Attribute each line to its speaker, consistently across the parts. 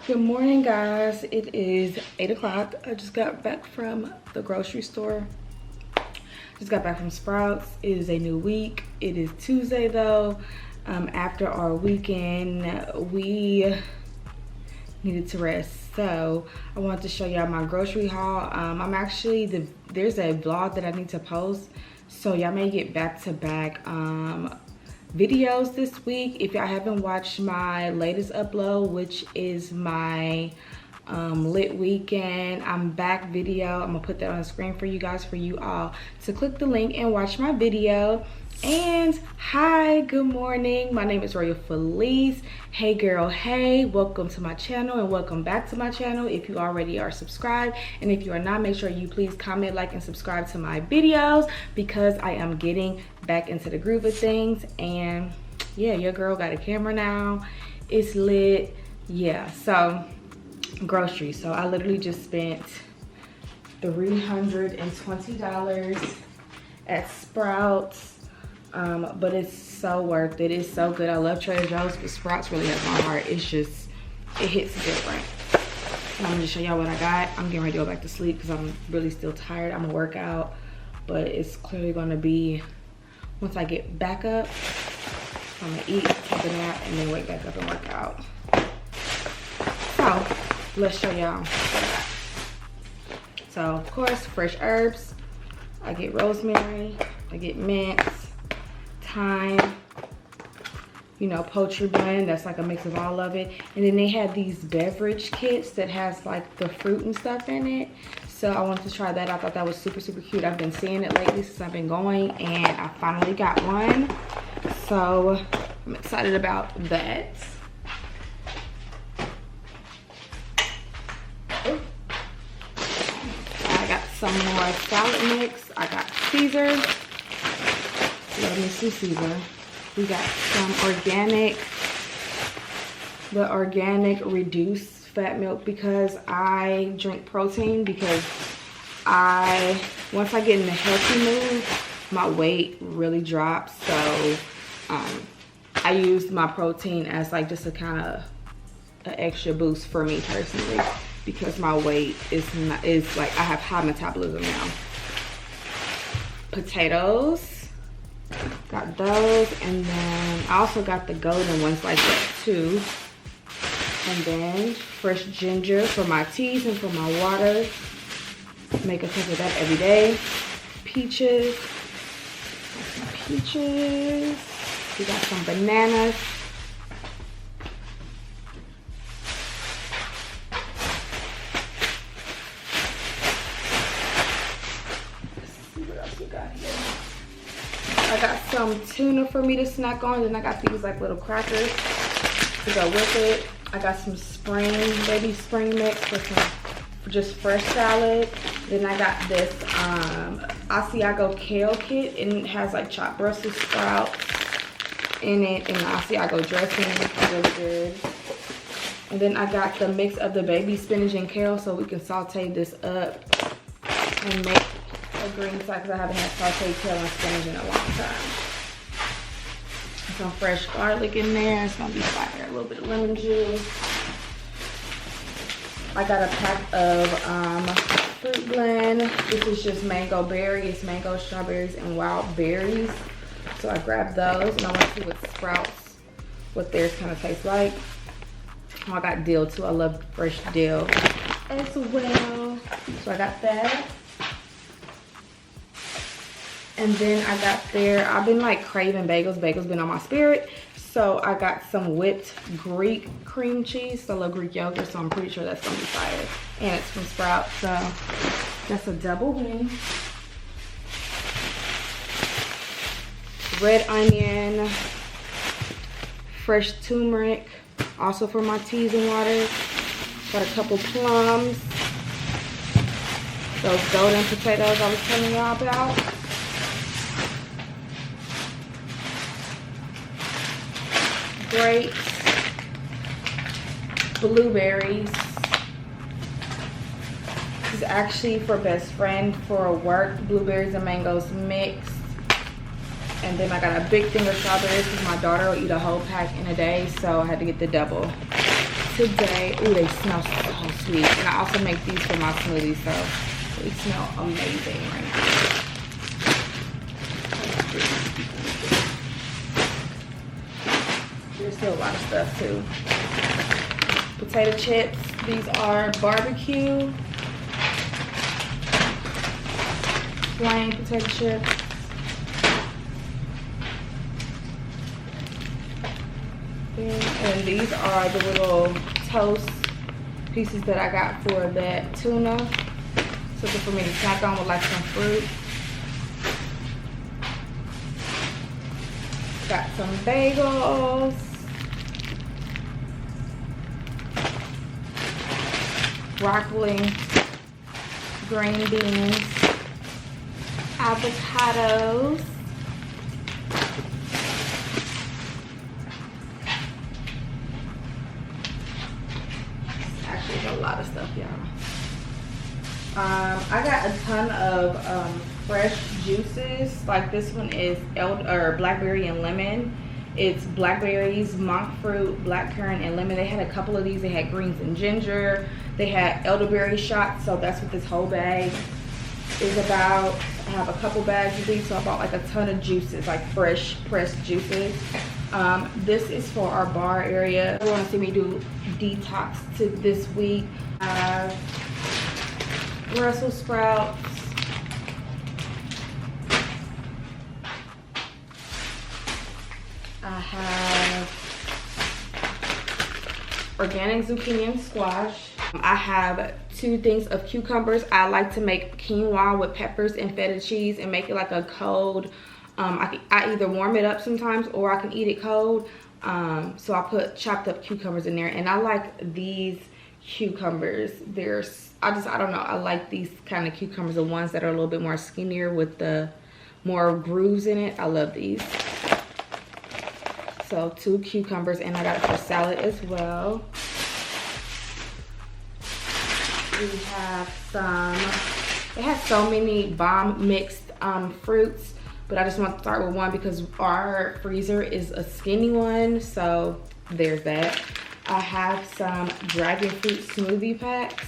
Speaker 1: Good morning, guys. It is 8 o'clock. I just got back from the grocery store. Just got back from Sprouts. It is a new week. It is Tuesday though. After our weekend, we needed to rest. So I wanted to show y'all my grocery haul. There's a vlog that I need to post. So y'all may get back-to-back videos this week. If y'all haven't watched my latest upload, which is my lit weekend I'm back video, I'm gonna put that on the screen for you guys, for you all to click the link and watch my video. And hi, good morning, my name is royalphyllece. Hey girl, hey, welcome to my channel and welcome back to my channel if you already are subscribed. And if you are not, make sure you please comment, like, and subscribe to my videos because I am getting back into the groove of things. And yeah, your girl got a camera now, it's lit. Yeah, so groceries. So I literally just spent $320 at Sprouts. But it's so worth it. It's so good. I love Trader Joe's, but Sprouts really has my heart. It's just, it hits different. And I'm gonna just show y'all what I got. I'm getting ready to go back to sleep because I'm really still tired. I'm gonna work out, but it's clearly gonna be, once I get back up, I'm gonna eat, take a nap, and then wake back up and work out. So let's show y'all what I got. So of course, fresh herbs. I get rosemary, I get mint, thyme, you know, poultry blend, that's like a mix of all of it. And then they had these beverage kits that has like the fruit and stuff in it. So I wanted to try that. I thought that was super cute. I've been seeing it lately since I've been going, and I finally got one. So I'm excited about that. I got some more salad mix. I got Caesar. Let me see Caesar. We got some the organic reduced fat milk because I drink protein, because once I get in the healthy mood, my weight really drops. So I use my protein as like just a kind of an extra boost for me personally, because my weight is like, I have high metabolism now. Potatoes. Got those, and then I also got the golden ones like that too. And then fresh ginger for my teas and for my water. Make a cup of that every day. Peaches. We got some bananas. Let's see what else we got here. I got some tuna for me to snack on, and I got these like little crackers to go with it. I got some baby spring mix for just fresh salad. Then I got this Asiago kale kit, and it has like chopped Brussels sprouts in it and the Asiago dressing. It's really good. And then I got the mix of the baby spinach and kale, so we can saute this up and make a green side, because I haven't had sauteed kale and spinach in a long time. Some fresh garlic in there. It's gonna be fire. A little bit of lemon juice. I got a pack of fruit blend. This is just mango berry. It's mango, strawberries, and wild berries. So I grabbed those, and I want to see what Sprouts, what theirs kind of tastes like. Oh, I got dill too. I love fresh dill as well. So I got that. And then I got I've been like craving bagels. Bagels been on my spirit. So I got some whipped Greek cream cheese. So I love Greek yogurt, so I'm pretty sure that's gonna be fire. And it's from Sprouts, so that's a double win. Red onion, fresh turmeric, also for my teas and water. Got a couple plums. Those golden potatoes I was telling y'all about. Grapes, blueberries. This is actually for best friend for work. Blueberries and mangoes mixed. And then I got a big thing of strawberries because my daughter will eat a whole pack in a day, so I had to get the double. today. Ooh, they smell so sweet. And I also make these for my smoothies, so they smell amazing right now. There's still a lot of stuff too. Potato chips. These are barbecue. Plain potato chips. And these are the little toast pieces that I got for that tuna. Something for me to snack on with like some fruit. Got some bagels. Broccoli. Green beans. Avocados. Actually, a lot of stuff, y'all. I got a ton of fresh juices. Like this one is blackberry and lemon. It's blackberries, monk fruit, blackcurrant, and lemon. They had a couple of these. They had greens and ginger. They had elderberry shots, so that's what this whole bag is about. I have a couple bags of these, so I bought like a ton of juices, like fresh pressed juices. This is for our bar area. If you want to see me do detox to this week, Brussels sprouts, I have organic zucchini and squash. I have 2 things of cucumbers. I like to make quinoa with peppers and feta cheese and make it like a cold, I either warm it up sometimes or I can eat it cold. So I put chopped up cucumbers in there, and I like these cucumbers. I don't know, I like these kind of cucumbers, the ones that are a little bit more skinnier with the more grooves in it. I love these. So 2 cucumbers, and I got it for salad as well. We have they have so many bomb mixed fruits, but I just want to start with one because our freezer is a skinny one, so there's that. I have some dragon fruit smoothie packs.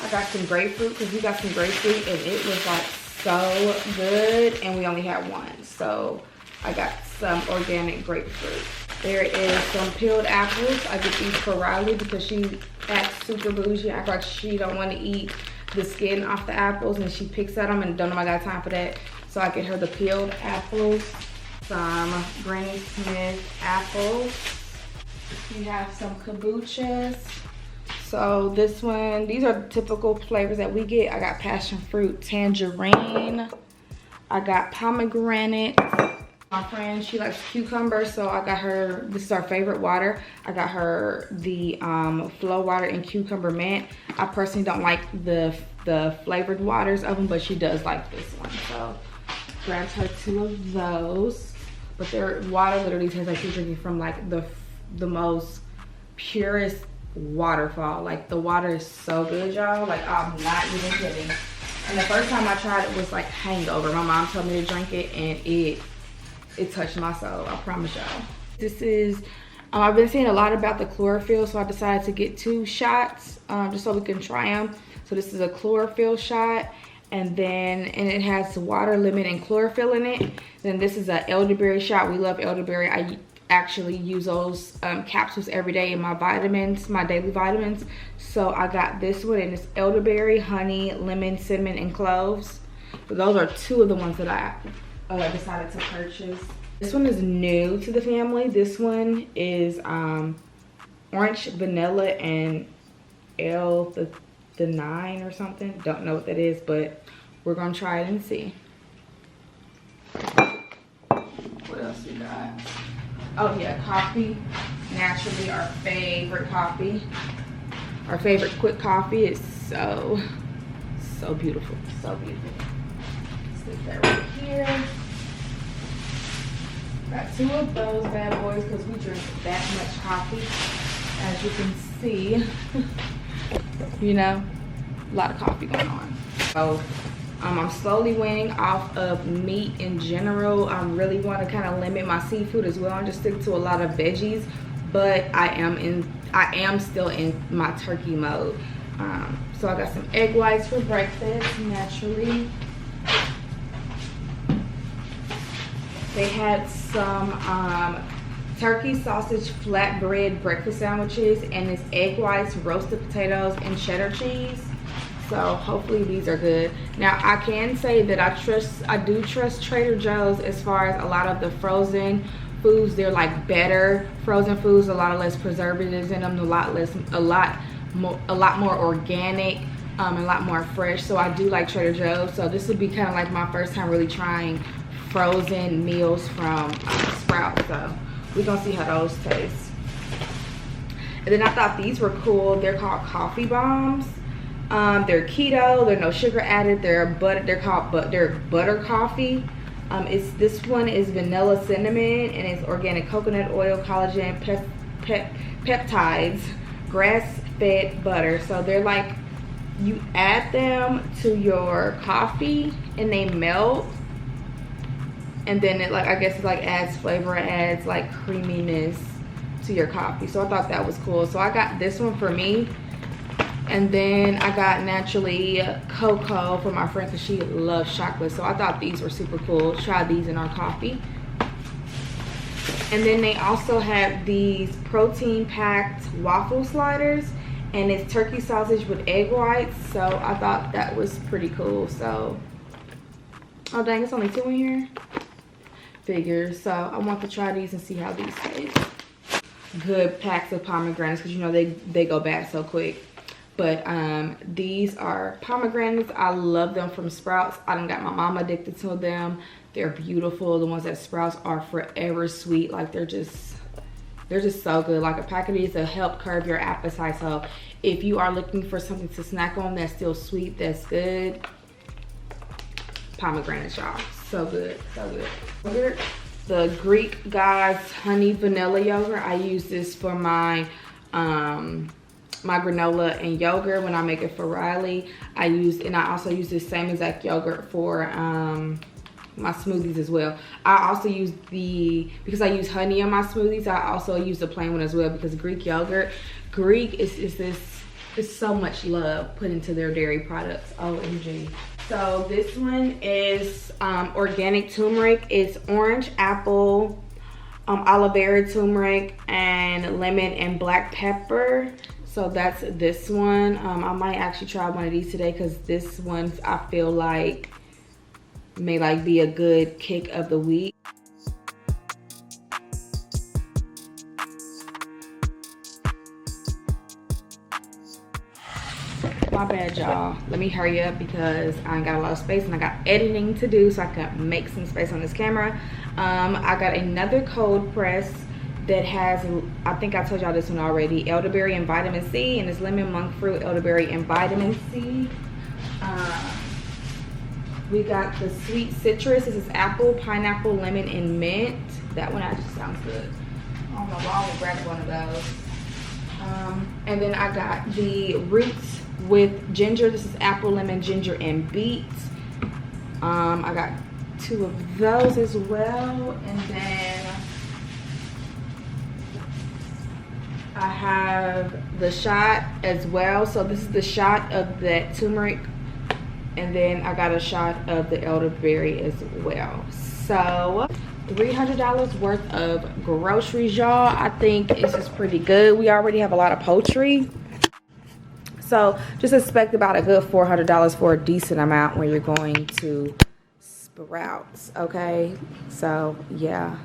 Speaker 1: I got some grapefruit because we got some grapefruit and it was like so good, and we only had one, so I got some organic grapefruit. There is some peeled apples. I get these for Riley because she acts super bougie. I act like she don't want to eat the skin off the apples, and she picks at them and don't know I got time for that. So I get her the peeled apples. Some Granny Smith apples. We have some kombuchas. So this one, these are the typical flavors that we get. I got passion fruit tangerine. I got pomegranate. My friend, she likes cucumber, so I got her, this is our favorite water. I got her the Flow water in cucumber mint. I personally don't like the flavored waters of them, but she does like this one. So grabbed her 2 of those. But their water literally tastes like she's drinking from like the most purest waterfall. Like the water is so good, y'all. Like I'm not even kidding. And the first time I tried it was like hangover. My mom told me to drink it, and it touched my soul, I promise y'all. This is, I've been seeing a lot about the chlorophyll, so I decided to get 2 shots just so we can try them. So this is a chlorophyll shot, and it has water, lemon, and chlorophyll in it. Then this is an elderberry shot. We love elderberry. I actually use those capsules every day in my vitamins, my daily vitamins. So I got this one, and it's elderberry, honey, lemon, cinnamon, and cloves. So those are 2 of the ones that I decided to purchase. This one is new to the family. This one is orange, vanilla, and the 9 or something. Don't know what that is, but we're gonna try it and see. What else we got? Oh yeah, coffee. Naturally, our favorite coffee. Our favorite quick coffee is so beautiful, so beautiful. Stick that right here. Got 2 of those bad boys because we drink that much coffee. As you can see, you know, a lot of coffee going on. So I'm slowly weaning off of meat in general. I really want to kind of limit my seafood as well and just stick to a lot of veggies, but I am still in my turkey mode. So I got some egg whites for breakfast, naturally. They had some turkey sausage flatbread breakfast sandwiches, and it's egg whites, roasted potatoes, and cheddar cheese. So hopefully these are good. Now I can say that I do trust Trader Joe's as far as a lot of the frozen foods. They're like better frozen foods, a lot less preservatives in them, a lot more organic, a lot more fresh. So I do like Trader Joe's. So this would be kind of like my first time really trying frozen meals from Sprouts. So we're gonna see how those taste. And then I thought these were cool. They're called coffee bombs. They're keto, they're no sugar added, they're butter coffee. This one is vanilla cinnamon, and it's organic coconut oil, collagen, peptides, grass-fed butter. So they're like, you add them to your coffee and they melt, and then it, like, I guess it like adds flavor, adds like creaminess to your coffee. So I thought that was cool. So I got this one for me. And then I got naturally cocoa for my friend because she loves chocolate. So I thought these were super cool. Try these in our coffee. And then they also have these protein packed waffle sliders. And it's turkey sausage with egg whites. So I thought that was pretty cool. So, oh dang, it's only 2 in here. Figures. So I want to try these and see how these taste. Good packs of pomegranates because you know they go bad so quick. But these are pomegranates. I love them from Sprouts. I done got my mom addicted to them. They're beautiful. The ones at Sprouts are forever sweet. Like they're just so good. Like a pack of these will help curb your appetite. So if you are looking for something to snack on that's still sweet, that's good, pomegranates, y'all. So good, so good. The Greek God's honey vanilla yogurt. I use this for my my granola and yogurt when I make it for Riley. I also use this same exact yogurt for my smoothies as well. I also use because I use honey in my smoothies, I also use the plain one as well, because Greek yogurt, is so much love put into their dairy products. OMG. So this one is organic turmeric. It's orange, apple, aloe vera turmeric, and lemon and black pepper. So that's this one. I might actually try one of these today because this one I feel like may like be a good kick of the week. My bad, y'all. Let me hurry up because I ain't got a lot of space and I got editing to do so I can make some space on this camera. I got another cold press that has, I think I told y'all this one already, elderberry and vitamin C, and it's lemon, monk fruit, elderberry, and vitamin C. We got the sweet citrus. This is apple, pineapple, lemon, and mint. That one actually sounds good. I don't know why I would grab one of those. And then I got the roots with ginger. This is apple, lemon, ginger, and beets. I got 2 of those as well. And then I have the shot as well. So this is the shot of that turmeric, and then I got a shot of the elderberry as well. So $300 worth of groceries, y'all. I think this is pretty good. We already have a lot of poultry, so just expect about a good $400 for a decent amount when you're going to Sprouts. Okay, so yeah.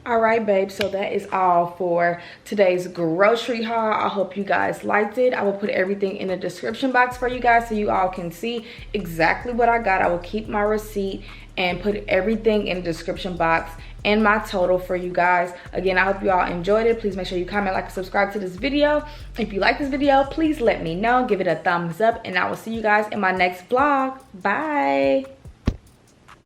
Speaker 1: All right, babe, so that is all for today's grocery haul. I hope you guys liked it. I will put everything in the description box for you guys so you all can see exactly what I got. I will keep my receipt and put everything in the description box and my total for you guys. Again, I hope you all enjoyed it. Please make sure you comment, like, and subscribe to this video. If you like this video, please let me know. Give it a thumbs up, and I will see you guys in my next vlog. Bye.